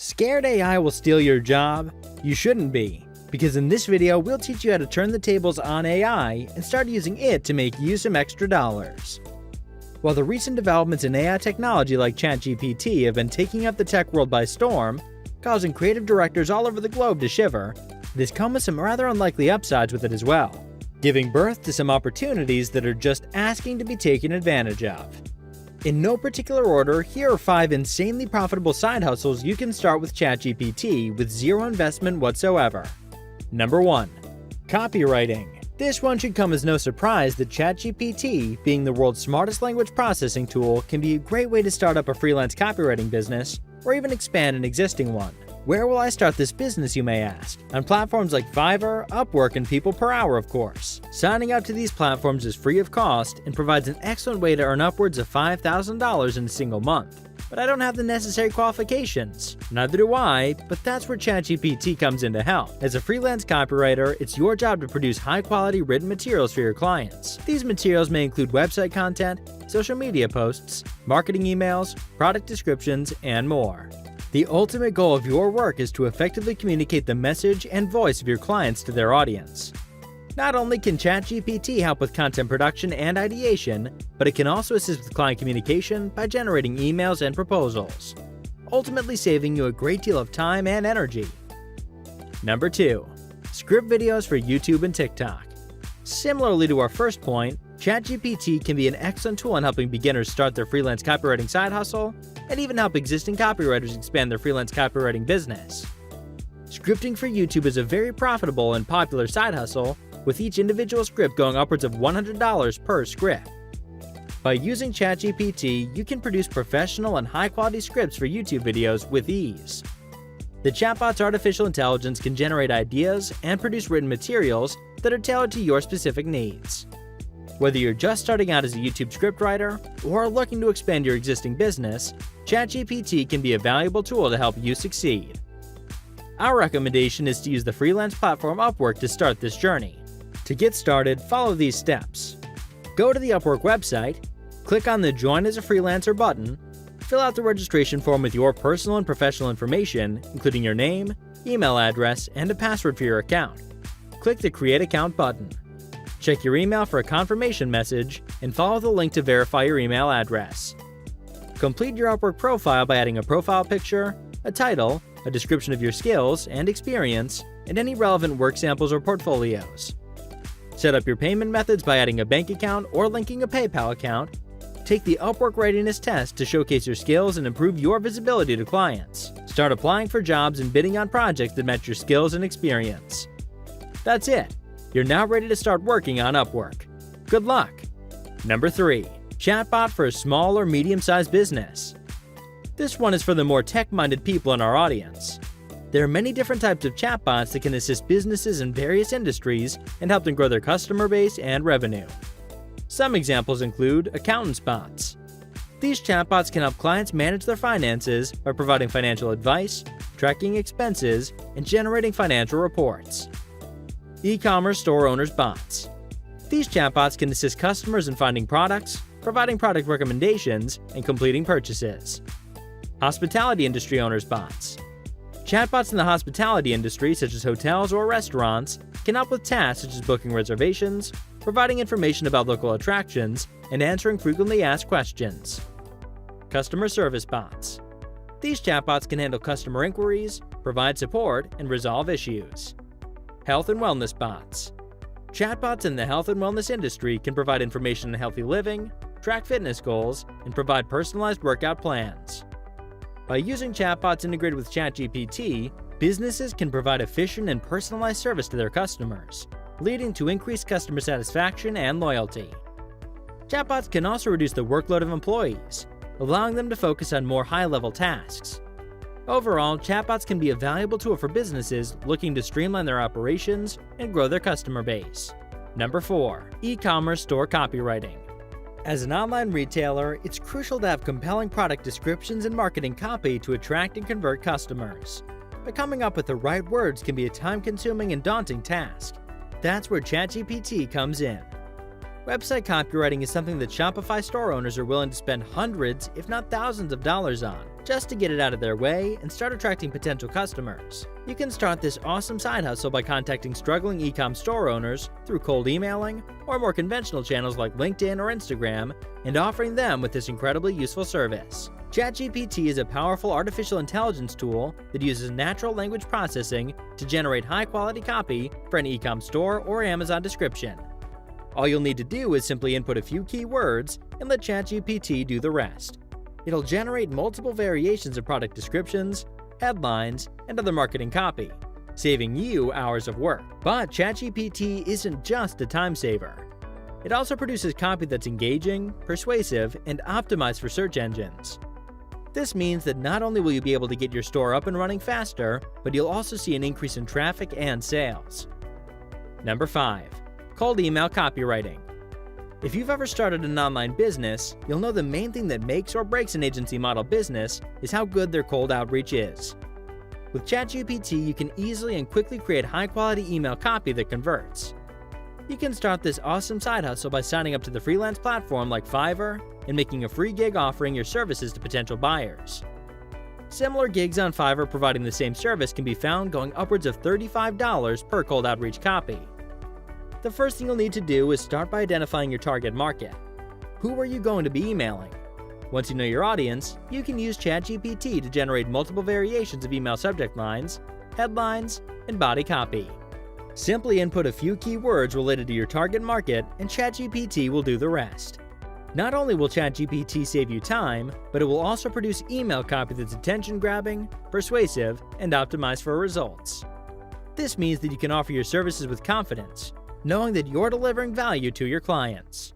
Scared AI will steal your job? You shouldn't be, because in this video we'll teach you how to turn the tables on AI and start using it to make you some extra dollars. While the recent developments in AI technology like ChatGPT have been taking up the tech world by storm, causing creative directors all over the globe to shiver, it has come with some rather unlikely upsides with it as well, giving birth to some opportunities that are just asking to be taken advantage of. In no particular order, here are 5 insanely profitable side hustles you can start with ChatGPT with zero investment whatsoever. Number 1. Copywriting. This one should come as no surprise that ChatGPT, being the world's smartest language processing tool, can be a great way to start up a freelance copywriting business or even expand an existing one. Where will I start this business, you may ask? On platforms like Fiverr, Upwork, and People Per Hour, of course. Signing up to these platforms is free of cost and provides an excellent way to earn upwards of $5,000 in a single month. But I don't have the necessary qualifications. Neither do I, but that's where ChatGPT comes in to help. As a freelance copywriter, it's your job to produce high-quality written materials for your clients. These materials may include website content, social media posts, marketing emails, product descriptions, and more. The ultimate goal of your work is to effectively communicate the message and voice of your clients to their audience. Not only can ChatGPT help with content production and ideation, but it can also assist with client communication by generating emails and proposals, ultimately saving you a great deal of time and energy. Number 2. Script videos for YouTube and TikTok. Similarly to our first point, ChatGPT can be an excellent tool in helping beginners start their freelance copywriting side hustle and even help existing copywriters expand their freelance copywriting business. Scripting for YouTube is a very profitable and popular side hustle, with each individual script going upwards of $100 per script. By using ChatGPT, you can produce professional and high-quality scripts for YouTube videos with ease. The chatbot's artificial intelligence can generate ideas and produce written materials that are tailored to your specific needs. Whether you're just starting out as a YouTube scriptwriter or looking to expand your existing business, ChatGPT can be a valuable tool to help you succeed. Our recommendation is to use the freelance platform Upwork to start this journey. To get started, follow these steps. Go to the Upwork website, click on the Join as a Freelancer button, fill out the registration form with your personal and professional information, including your name, email address, and a password for your account. Click the Create Account button. Check your email for a confirmation message, and follow the link to verify your email address. Complete your Upwork profile by adding a profile picture, a title, a description of your skills and experience, and any relevant work samples or portfolios. Set up your payment methods by adding a bank account or linking a PayPal account. Take the Upwork Readiness Test to showcase your skills and improve your visibility to clients. Start applying for jobs and bidding on projects that match your skills and experience. That's it. You're now ready to start working on Upwork. Good luck! Number 3. Chatbot for a small or medium-sized business. This one is for the more tech-minded people in our audience. There are many different types of chatbots that can assist businesses in various industries and help them grow their customer base and revenue. Some examples include accountants bots. These chatbots can help clients manage their finances by providing financial advice, tracking expenses, and generating financial reports. E-commerce store owners bots. These chatbots can assist customers in finding products, providing product recommendations, and completing purchases. Hospitality industry owners bots. Chatbots in the hospitality industry, such as hotels or restaurants, can help with tasks such as booking reservations, providing information about local attractions, and answering frequently asked questions. Customer service bots. These chatbots can handle customer inquiries, provide support, and resolve issues. Health and wellness bots. Chatbots in the health and wellness industry can provide information on healthy living, track fitness goals, and provide personalized workout plans. By using chatbots integrated with ChatGPT, businesses can provide efficient and personalized service to their customers, leading to increased customer satisfaction and loyalty. Chatbots can also reduce the workload of employees, allowing them to focus on more high-level tasks. Overall, chatbots can be a valuable tool for businesses looking to streamline their operations and grow their customer base. Number 4. E-commerce store copywriting. As an online retailer, it's crucial to have compelling product descriptions and marketing copy to attract and convert customers. But coming up with the right words can be a time-consuming and daunting task. That's where ChatGPT comes in. Website copywriting is something that Shopify store owners are willing to spend hundreds, if not thousands of dollars on. just to get it out of their way and start attracting potential customers. You can start this awesome side hustle by contacting struggling e-com store owners through cold emailing or more conventional channels like LinkedIn or Instagram and offering them with this incredibly useful service. ChatGPT is a powerful artificial intelligence tool that uses natural language processing to generate high-quality copy for an e-com store or Amazon description. All you'll need to do is simply input a few keywords and let ChatGPT do the rest. It'll generate multiple variations of product descriptions, headlines, and other marketing copy, saving you hours of work. But ChatGPT isn't just a time saver. It also produces copy that's engaging, persuasive, and optimized for search engines. This means that not only will you be able to get your store up and running faster, but you'll also see an increase in traffic and sales. Number 5. Cold email copywriting. If you've ever started an online business, you'll know the main thing that makes or breaks an agency model business is how good their cold outreach is. With ChatGPT, you can easily and quickly create high-quality email copy that converts. You can start this awesome side hustle by signing up to the freelance platform like Fiverr and making a free gig offering your services to potential buyers. Similar gigs on Fiverr providing the same service can be found going upwards of $35 per cold outreach copy. The first thing you'll need to do is start by identifying your target market. Who are you going to be emailing? Once you know your audience, you can use ChatGPT to generate multiple variations of email subject lines, headlines, and body copy. Simply input a few keywords related to your target market and ChatGPT will do the rest. Not only will ChatGPT save you time, but it will also produce email copy that's attention-grabbing, persuasive, and optimized for results. This means that you can offer your services with confidence, knowing that you're delivering value to your clients.